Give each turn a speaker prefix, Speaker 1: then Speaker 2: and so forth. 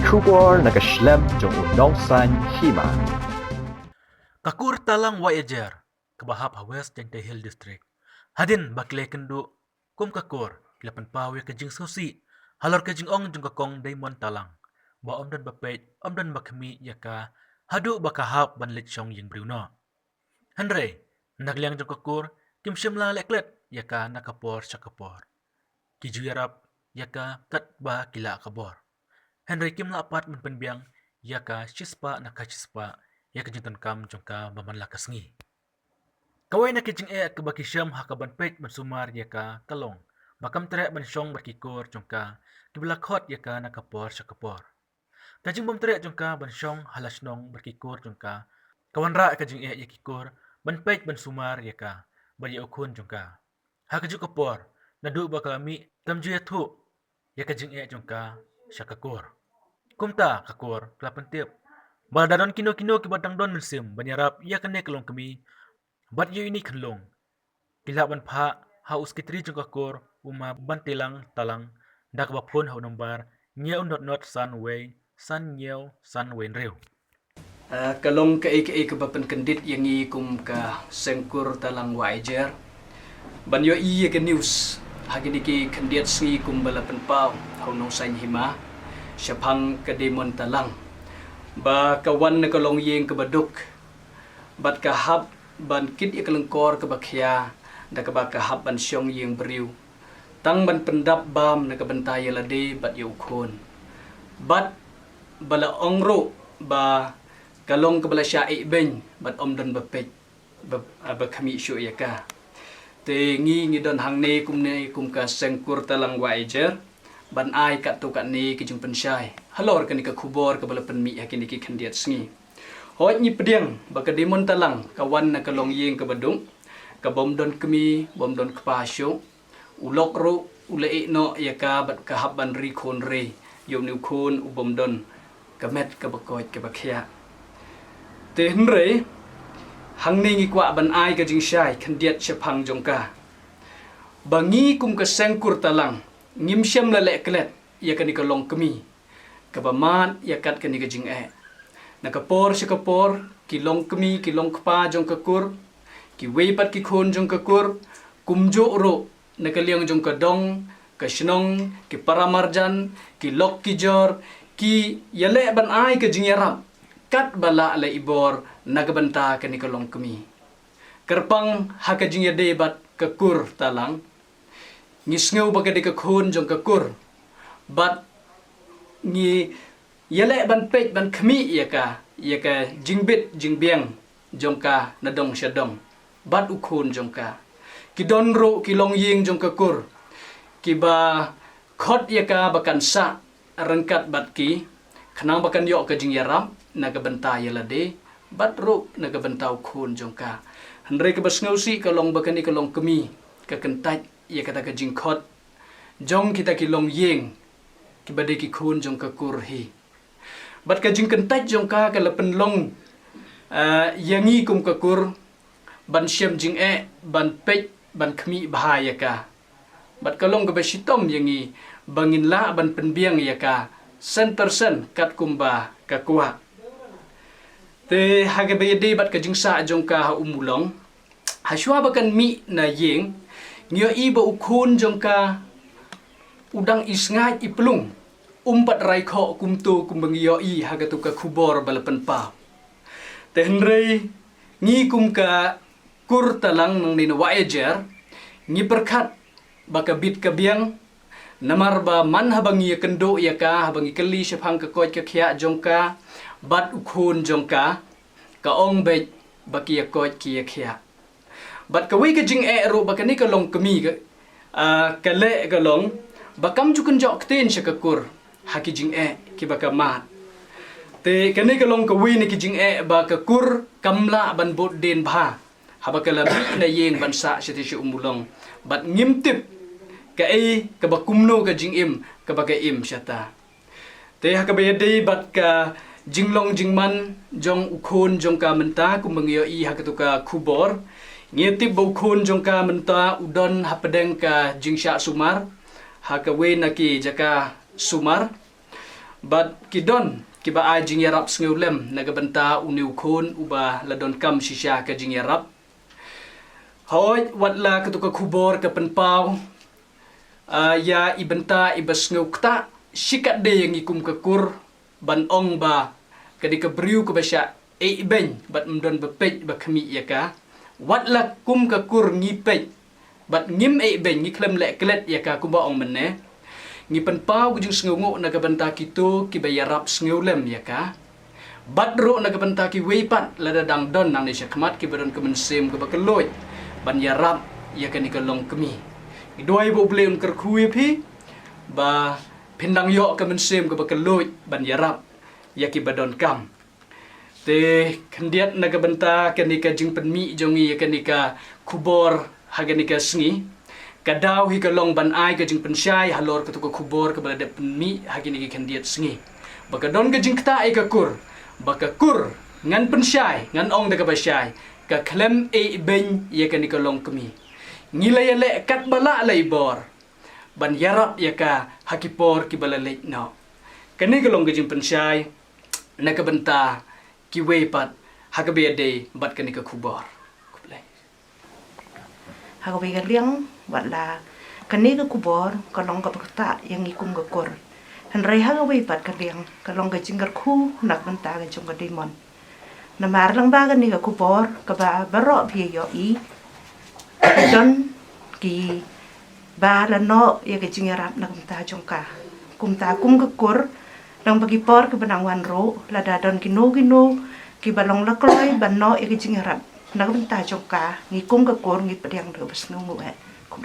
Speaker 1: Kubor na Khlem jong unongsan Hima.
Speaker 2: Kakur Talang Wahiajer, kabahap West jang Hill District. Hadin bakle kendo kum kakur kilapan pawi kajing susi halor kajing ong jong kakong Deimon Talang. Ba omdan bapet omdan bakmi yaka hadu bakahap ban lechong yang Bruno. Henry nagliang jong kakur kim shimla leklet yaka nakapor syakapor. Kijuyarap yaka kat ba kila kabor. Henry kim lapat menpenbiang yaka chispa nakachispa yaka jintan kam jongka baman lakasngi. Kawai na kijing ke bakisham hakaban pek mansumar yaka kalong. Bakam tere bansyong berkikur jongka kiblakot yaka nakapor syakapor. Kajing bom tere jongka bansyong halasnong berkikur jongka kawan ra kajing yakikur ban pek bansumar yaka bari ukun jongka. Hakaju kapor nadu bakalami tamjuyatu yaka jing jongka syakakur. Kumta kakur kelapan tiap. Baladanon kino-kino ki batang don mensim banyarap ia kene kelong kami. Bat yu ini Khyllung. Kilaban pha haus kitri jong kakur uma bantilang talang dak bapun hau nombar nyeu not san wei reu.
Speaker 3: Kalong ka ke bapan kendit yang i kum ka sengkur talang Wahiajer. Banyo i ke news hagini ki kendit sngi kum balapan pau hau nong san Hima. Syapang ka Deimon Talang. Ba kawan na kalong yeng ka baduk. Bat kahap ban kit ya kalengkor ka bakhya da ka ba kahap ban syong yeng beriu. Tang ban pendap bam na ka bantaya lade bat ya ukhon. Bat bala ongro ba kalong ka bala syai ben bat omdan bapet ba kami syu ya ka. Te ngi don hang ne kum ka sengkur talang Wahiajer. Ban ai kat tu kat ni kijung Pynshai. Halor kan ka kubor ka bala penmi hakini ki khandiat sngi. Hoi ni pediang baka Deimon Talang kawan na kalong yeng ka badung. Ka bom don kemi bom don kpasyo. Ulok ru ule no ya ka bat ka habban ri khon re. Yom ni khon u bom don kamet ka bakoit ka bakhya. Te henre hang ni ngi kwa ban ai ka jing shai khandiat chapang jongka. Bangi kum ka sengkur talang ngim syam la lek Klet ya kani kalong kemi kabamat ya kat kani kajing nakapor syakapor kilong kemi kilong kpa jong kakur ki weipat ki khon jong kakur kumjo ro nakaliang jong kadong kashnong ki paramarjan ki lok ki jor ki yale ban ai kajing yarap kat bala la ibor nagabanta kani kalong kemi kerpang hakajing ya debat kakur talang ngisngeu baka de kakhon jong kakur bat ngi yale ban pek ban khmi yaka jingbit jingbiang jong ka nadong syadong bat ukhon jong ka kidon ro kilong yeng jong kakur kiba khot yaka bakan sa rangkat bat ki khnang bakan yok ka jing yaram naga benta yalade bat ro naga benta ukhon jong ka hanre ka basngeu si kalong bakani kalong kemi ka kentaj ia kata ka jingkhot jong kita kilong yeng kibade ki khun jong ka kurhi bat ka jing kentaj jong ka lapen long yangi kum ka kur ban syam jing ban pek ban khmi bahaya ka bat kalong ka basitom yangi bangin la ban penbiang ya ka 100% kat kumba ka kuat te haga bayade bat ka jing sa jong ka umulong haswa bakan mi na yeng ngio iba ukhun jongka udang isngai iplung umpat raikho kumtu kumbangio i hagatu ka kubor balapan pa tenrei ngi kumka kur talang nang ni Wahiajer ngi perkat baka bit ka biang namar ba man habangi kendo ya ka habangi kali syapang ka koit ka khya jongka bat ukhun jongka ka ong be baki ya koit ki ya khya bat kawi ka jing ro bakani ka long kemi ka le ka long bakam jukun jok ten syakakur haki jing ki bakamat te kani ka long kawi ni ki jing ba ka kur kamla ban bot den bha habakala na yeng ban sa syati sy umulong bat ngimtip ka ka bakumno ka jing im ka baka im syata te hakabayade bat ka jinglong jingman jong ukhon jong ka menta kumbangyo i hakatu ka kubor ngitip baukhon jong ka menta udon hapadeng ka jingsha sumar hakawe naki jaka sumar But kidon kiba a jing yarap sngeulem nagabanta uniu khon uba ladon kam shisha ka jing yarap. Hoy watla ketuka kubor ke penpau ya ibenta ibas ngukta sikat de yang ikum kekur ban ong ba kadika briu ke basya ben bat mdon bepej ba khmi ya ka watla kum kekur ngipej bat ngim ben ngi Khlem le Klet ya ka kumba ong menne ngi penpau ku jing sngungu nagabenta kitu kibayarap sngeulem ya ka badro nagabenta ki weipat lada dang don nang ni syakmat ki badon kemensem ke bakeloy ban yarap ya kan ikalong kemi dua ibu beli un kerkui pi ba pindang yok ke mensem ke bakeloy ban yarap ya ki badon kam te kendiat nagabenta kan ika jing penmi jongi ya kan ika kubor hagan ika sngi kadau hi kalong ban ai ke jing Pynshai halor ke tuku kubor ke balada penmi hagi ni kendiat sngi bakadon ke jing kta ai ka kur bakakur ngan Pynshai ngan ong daga Pynshai ka Khlem ben ya kan ikalong kemi ngilay le kat bala lay bor ban yarap ya ka hakipor ki balalek no kani kalong ke jing Pynshai nakabenta ki weipat hagabe de bat kani ka kubor kuplay
Speaker 4: hagabe liang watla kani ka kubor kalong ka bakta yang ikum ka kor hanrai hagabe pat ka liang kalong ka jinggar khu nak benta ka jong ka Deimon na marlang ba kani ka kubor ka ba baro phi yo I don ki ba la no ya ka jingarap nak benta jong ka kumta kum ka kor nang bagi por ke benang wan ro la da don kino ki balong la kloi ban no ya ka jingarap nak benta jong ka ngi kum ka kor ngi pediang do bas ngu he kum